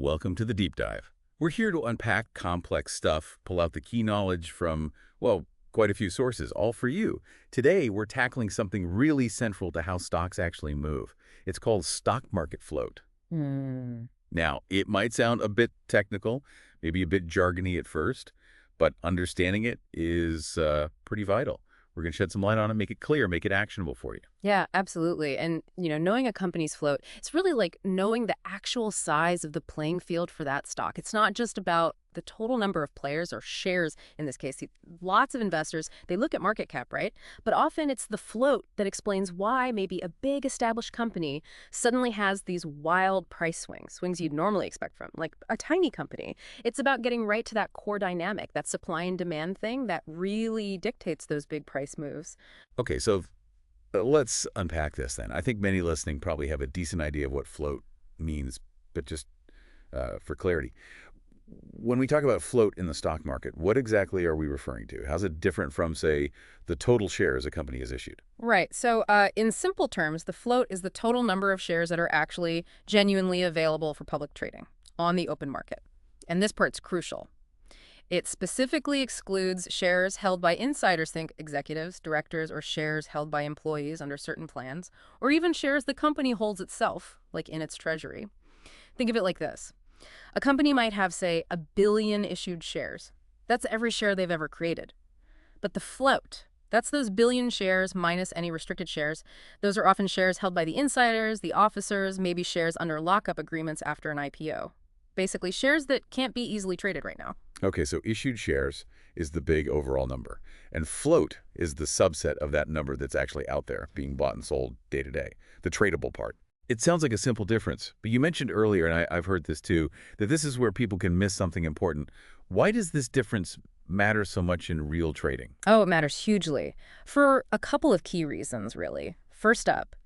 Welcome to the Deep Dive. We're here to unpack complex stuff, pull out the key knowledge from, well, quite a few sources, all for you. Today, we're tackling something really central to how stocks actually move. It's called stock market float. Now, it might sound a bit technical, maybe a bit jargony at first, but understanding it is pretty vital. We're going to shed some light on it, make it clear, make it actionable for you. Yeah, absolutely. And, knowing a company's float, it's really like knowing the actual size of the playing field for that stock. It's not just about the total number of players or shares in this case. Lots of investors, they look at market cap, right? But often it's the float that explains why maybe a big established company suddenly has these wild price swings you'd normally expect from, like a tiny company. It's about getting right to that core dynamic, that supply and demand thing that really dictates those big price moves. Okay, so let's unpack this then. I think many listening probably have a decent idea of what float means, but just for clarity, when we talk about float in the stock market, what exactly are we referring to? How's it different from, say, the total shares a company has issued? Right. So in simple terms, the float is the total number of shares that are actually genuinely available for public trading on the open market. And this part's crucial. It specifically excludes shares held by insiders, think executives, directors, or shares held by employees under certain plans, or even shares the company holds itself, like in its treasury. Think of it like this. A company might have, say, 1 billion issued shares. That's every share they've ever created. But the float, that's those billion shares minus any restricted shares. Those are often shares held by the insiders, the officers, maybe shares under lockup agreements after an IPO. Basically, shares that can't be easily traded right now. Okay, so issued shares is the big overall number, and float is the subset of that number that's actually out there being bought and sold day to day, the tradable part. It sounds like a simple difference, but you mentioned earlier, and I've heard this too, that this is where people can miss something important. Why does this difference matter so much in real trading? Oh, it matters hugely. For a couple of key reasons, really. First up,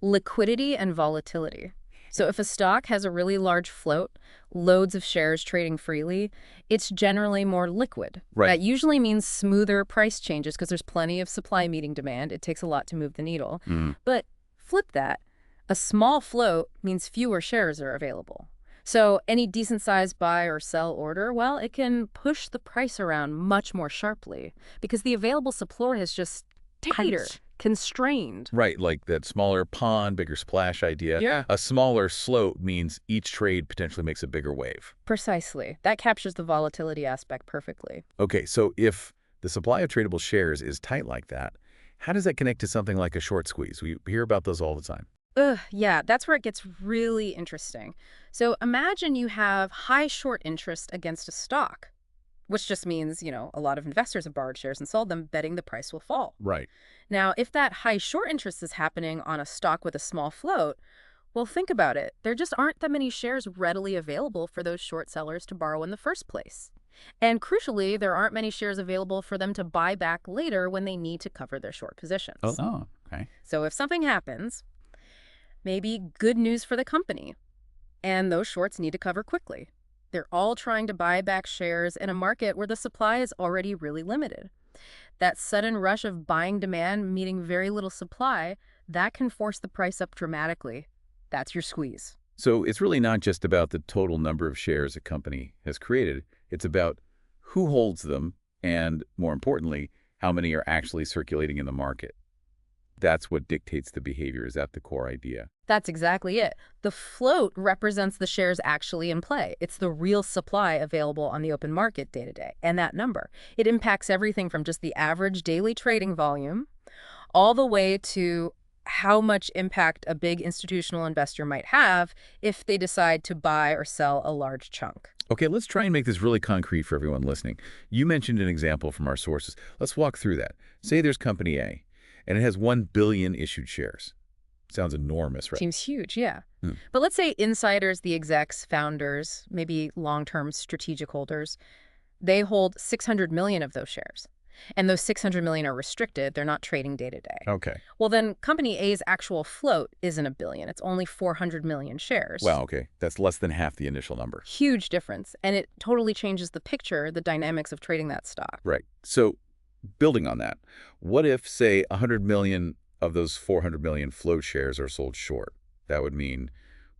liquidity and volatility. So if a stock has a really large float, loads of shares trading freely, it's generally more liquid. Right. That usually means smoother price changes because there's plenty of supply meeting demand. It takes a lot to move the needle. But flip that. A small float means fewer shares are available. So any decent-sized buy or sell order, well, it can push the price around much more sharply because the available supply is just tighter, constrained. Right, like that smaller pond, bigger splash idea. Yeah. A smaller slope means each trade potentially makes a bigger wave. Precisely. That captures the volatility aspect perfectly. Okay, so if the supply of tradable shares is tight like that, how does that connect to something like a short squeeze? We hear about those all the time. Yeah, that's where it gets really interesting. So imagine you have high short interest against a stock, which just means, a lot of investors have borrowed shares and sold them, betting the price will fall. Right. Now, if that high short interest is happening on a stock with a small float, well, think about it. There just aren't that many shares readily available for those short sellers to borrow in the first place. And crucially, there aren't many shares available for them to buy back later when they need to cover their short positions. Oh, okay. So if something happens, maybe good news for the company, and those shorts need to cover quickly. They're all trying to buy back shares in a market where the supply is already really limited. That sudden rush of buying demand meeting very little supply, that can force the price up dramatically. That's your squeeze. So it's really not just about the total number of shares a company has created. It's about who holds them and, more importantly, how many are actually circulating in the market. That's what dictates the behavior. Is that the core idea? That's exactly it. The float represents the shares actually in play. It's the real supply available on the open market day to day. And that number, it impacts everything from just the average daily trading volume all the way to how much impact a big institutional investor might have if they decide to buy or sell a large chunk. Okay, let's try and make this really concrete for everyone listening. You mentioned an example from our sources. Let's walk through that. Say there's company A, and it has 1 billion issued shares. Sounds enormous, right? Seems huge, yeah. But let's say insiders, the execs, founders, maybe long-term strategic holders, they hold 600 million of those shares. And those 600 million are restricted. They're not trading day to day. Okay. Well, then company A's actual float isn't 1 billion. It's only 400 million shares. Wow, okay. That's less than half the initial number. Huge difference. And it totally changes the picture, the dynamics of trading that stock. Right. So building on that, what if, say, 100 million of those 400 million float shares are sold short? That would mean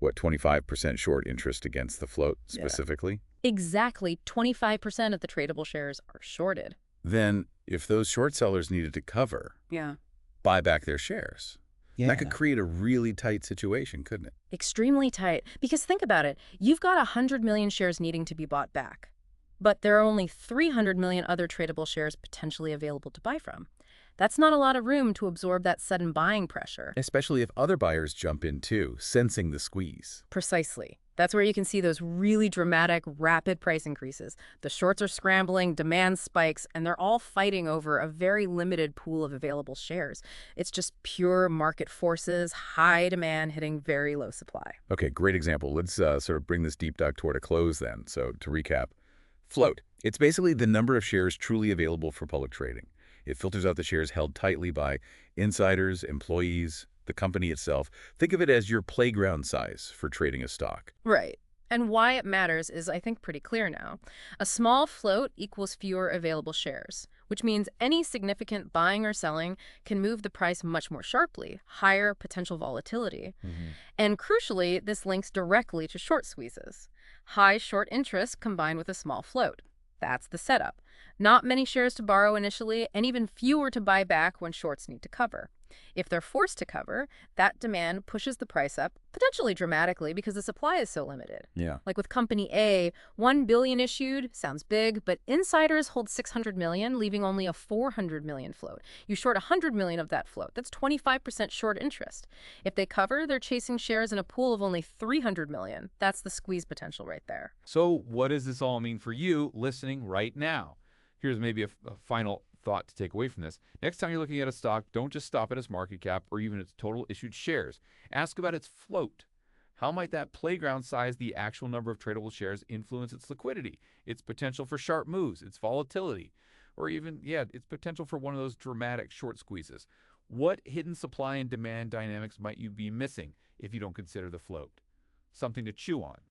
what, 25% short interest against the float Yeah. specifically? Exactly 25% of the tradable shares are shorted. Then, if those short sellers needed to cover, Yeah. buy back their shares, that could Yeah. create a really tight situation, couldn't it? Extremely tight. Because think about it. You've got 100 million shares needing to be bought back. But there are only 300 million other tradable shares potentially available to buy from. That's not a lot of room to absorb that sudden buying pressure. Especially if other buyers jump in too, sensing the squeeze. Precisely. That's where you can see those really dramatic, rapid price increases. The shorts are scrambling, demand spikes, and they're all fighting over a very limited pool of available shares. It's just pure market forces, high demand hitting very low supply. Okay, great example. Let's sort of bring this deep dive toward a close then. So to recap, float. It's basically the number of shares truly available for public trading. It filters out the shares held tightly by insiders, employees, the company itself. Think of it as your playground size for trading a stock. Right. And why it matters is, I think, pretty clear now. A small float equals fewer available shares, which means any significant buying or selling can move the price much more sharply, higher potential volatility. And crucially, this links directly to short squeezes. High short interest combined with a small float. That's the setup. Not many shares to borrow initially, and even fewer to buy back when shorts need to cover. If they're forced to cover, that demand pushes the price up, potentially dramatically because the supply is so limited. Yeah. Like with Company A, 1 billion issued, sounds big, but insiders hold 600 million, leaving only a 400 million float. You short 100 million of that float. That's 25% short interest. If they cover, they're chasing shares in a pool of only 300 million. That's the squeeze potential right there. So what does this all mean for you listening right now? Here's maybe a final thought to take away from this. Next time you're looking at a stock, don't just stop at its market cap or even its total issued shares. Ask about its float. How might that playground size, the actual number of tradable shares, influence its liquidity, its potential for sharp moves, its volatility, or even, its potential for one of those dramatic short squeezes? What hidden supply and demand dynamics might you be missing if you don't consider the float? Something to chew on.